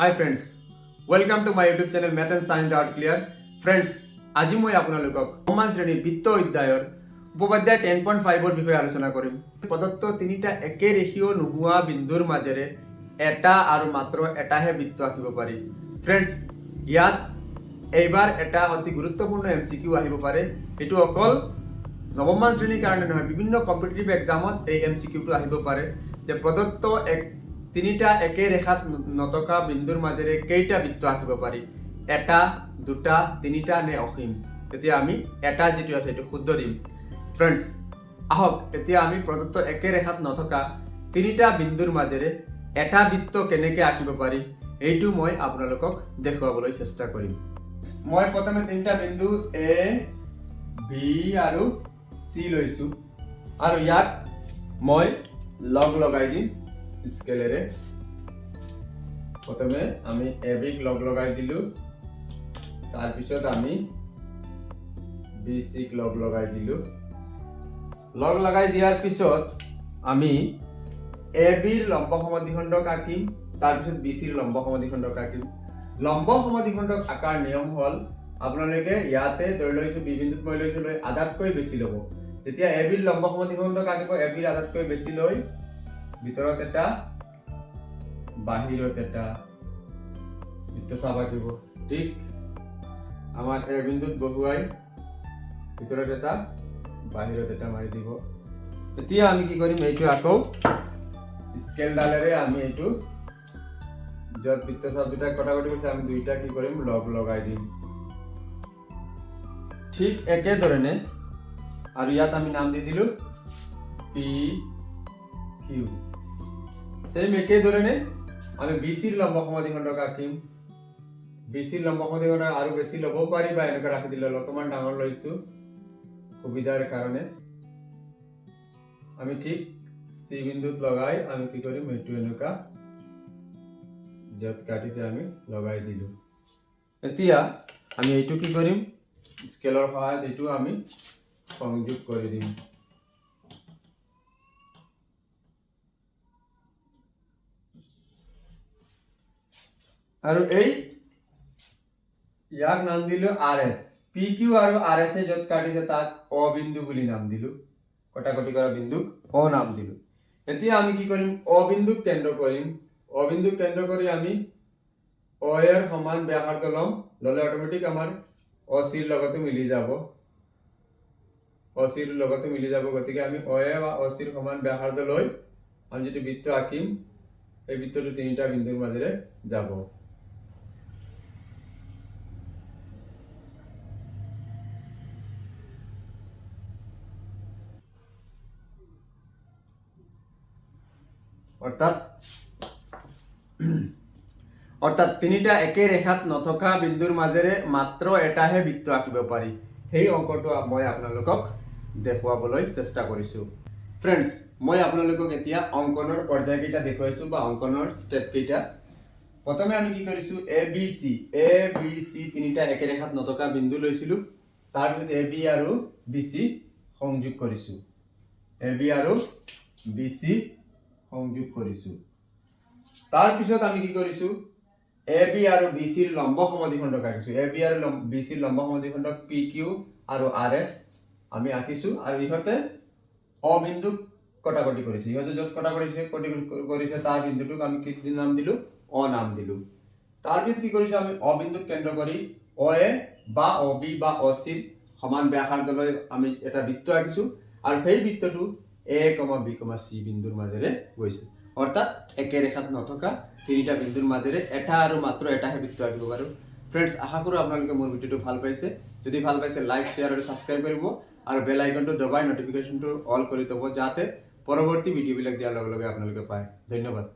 Hi friends, welcome to my YouTube channel Math and Science Doubt Clear. Friends, আজি মই আপোনালোকক সমান শ্ৰেণীৰ বৃত্ত অধ্যায়ৰ উপপাদ্য 10.5 বিষয়ে আলোচনা কৰিম। প্ৰদত্ত তিনিটা একে ৰেখীয় নোহোৱা বিন্দুৰ মাজেৰে এটা আৰু মাত্ৰ এটাহে বৃত্ত আঁকিব পাৰি। ফ্ৰেণ্ডছ, ইয়াত এইবাৰ এটা অতি গুৰুত্বপূৰ্ণ এমচিকিউ আহিব পাৰে। এটো অকল নৱম শ্ৰেণীৰ কাৰণে নহয়, বিভিন্ন কম্পিটিটিভ এক্সামত এই এমচিকিউটো আহিব পাৰে যে প্ৰদত্ত তিনিটা একে ৰেখাত নথকা বিন্দুৰ মাজেৰে কেইটা বৃত্ত আঁকিব পাৰি, এটা, দুটা, তিনিটা নে অসীম। তেতিয়া আমি এটা যেটো আছে এটো শুদ্ধ দিম। ফ্ৰেণ্ডছ, আহক এতিয়া আমি প্ৰদত্ত একে ৰেখাত নথকা তিনিটা বিন্দুৰ মাজেৰে এটা বৃত্ত কেনেকৈ আঁকিব পাৰি এইটো মই আপোনালোকক দেখুৱাবলৈ চেষ্টা কৰিম। মই প্ৰথমে তিনিটা বিন্দু এ, বি আৰু সি লৈছো আৰু ইয়াক মই লগ লগাই দিম স্কেলেৰে। প্ৰথমে আমি এ বিক লগ লগাই দিলো, তাৰপিছত আমি বি সিক লগ লগাই দিলো। লগ লগাই দিয়াৰ পিছত আমি এ বিৰ লম্ব সমদ্বিখণ্ডক আঁকিম, তাৰপিছত বি সিৰ লম্ব সমদ্বিখণ্ডক আঁকিম। লম্ব সমদ্বিখণ্ডক আঁকাৰ নিয়ম হ'ল আপোনালোকে ইয়াতে ধৰি লৈছো বি বিন্দুত মই লৈছো লৈ আধাতকৈ বেছি ল'ব। তেতিয়া এ বিৰ লম্ব সমদ্বিখণ্ডক আঁকিব, এ বিৰ আধাতকৈ বেছি লৈ ভিতৰত এটা বাহিৰত এটা বৃত্তচাপ আঁকিব। ঠিক আমাৰ এ বিন্দুত বহুৱাই ভিতৰত এটা বাহিৰত এটা মাৰি দিব। এতিয়া আমি কি কৰিম, এইটো আকৌ স্কেলডালেৰে আমি এইটো য'ত বৃত্তচাপ দুটা কটাকটি কৰিছে আমি দুইটা কি কৰিম, লগ লগাই দিম। ঠিক একেধৰণে আৰু ইয়াত আমি নাম দি দিলো পি কিউ। সেম একেধৰণে আমি বিসিৰ লম্ব সমদ্বিখণ্ডক আঁকিম। বিসিৰ লম্ব সমদ্বিখণ্ড আৰু বেছি ল'ব পাৰি বা এনেকৈ ৰাখি দিলে অকমান ডাঙৰ লৈছো সুবিধাৰ কাৰণে। আমি ঠিক সি বিন্দুত লগাই আমি কি কৰিম, এইটো এনেকুৱা য'ত কাটিছে আমি লগাই দিলো। এতিয়া আমি এইটো কি কৰিম, স্কেলৰ সহায়ত এইটো আমি সংযোগ কৰি দিম। আৰু এই ইয়াক নাম দিলো আৰ এছ। পি কিউ আৰু আৰ এছ য'ত কাটিছে তাক অ বিন্দু বুলি নাম দিলো, কটাকটি কৰা বিন্দুক অ নাম দিলো। এতিয়া আমি কি কৰিম, অ বিন্দুক কেন্দ্ৰ কৰিম। অ বিন্দুক কেন্দ্ৰ কৰি আমি অ এৰ সমান ব্যাসাৰ্ধ ল'ম, ল'লে অটোমেটিক আমাৰ অ সিৰ লগতে মিলি যাব। অ সিৰ লগতে মিলি যাব, গতিকে আমি অ এ বা অ সিৰ সমান ব্যাসাৰ্ধ লৈ আমি যেটো বৃত্ত আঁকিম এই বৃত্তটো তিনিটা বিন্দুৰ মাজেৰে যাব। অৰ্থাৎ তিনিটা একে ৰেখাত নথকা বিন্দুৰ মাজেৰে মাত্ৰ এটাহে বৃত্ত আঁকিব পাৰি। সেই অংকটো মই আপোনালোকক দেখুৱাবলৈ চেষ্টা কৰিছো। ফ্ৰেণ্ডছ, মই আপোনালোকক এতিয়া অংকনৰ পৰ্যায়কেইটা দেখুৱাইছো বা অংকনৰ ষ্টেপ কেইটা। প্ৰথমে আমি কি কৰিছো, এ বি সি তিনিটা একে ৰেখাত নথকা বিন্দু লৈছিলো। তাৰপিছত এ বি আৰু বি সি সংযোগ কৰিছো। এ বি আৰু বি সি সংযোগ কৰিছো। তাৰপিছত আমি কি কৰিছো, এ বি আৰু বি সিৰ লম্ব সমদ্বিখণ্ডক আঁকিছো। এ বি আৰু বি সিৰ লম্ব সমদ্বিখণ্ডক পি কিউ আৰু আৰ এছ আমি আঁকিছো। আৰু ইহঁতে অ বিন্দুক কটাকটি কৰিছে। ইহঁতে য'ত কৰিছে তাৰ বিন্দুটোক আমি কি নাম দিলো, অ নাম দিলো। তাৰপিছত কি কৰিছো, আমি অ বিন্দুক কেন্দ্ৰ কৰি অ এ বা অ বি বা অ সিৰ সমান ব্যাসাৰ্ধ লৈ আমি এটা বৃত্ত আঁকিছো। আৰু সেই বৃত্তটো এ বি সি বিন্দুৰ মাজেৰে গৈছে। অৰ্থাৎ একে ৰেখাত নথকা তিনিটা বিন্দুৰ মাজেৰে এটা আৰু মাত্ৰ এটাহে বৃত্ত আঁকিব পাৰো। ফ্ৰেণ্ডছ, আশা কৰো আপোনালোকে মোৰ ভিডিঅ'টো ভাল পাইছে। যদি ভাল পাইছে লাইক, শ্বেয়াৰ আৰু সাবস্ক্ৰাইব কৰিব আৰু বেল আইকনটো দবাই নটিফিকেশনটো অল কৰি থব, যাতে পৰৱৰ্তী ভিডিঅ'বিলাক দিয়াৰ লগে লগে আপোনালোকে পায়। ধন্যবাদ।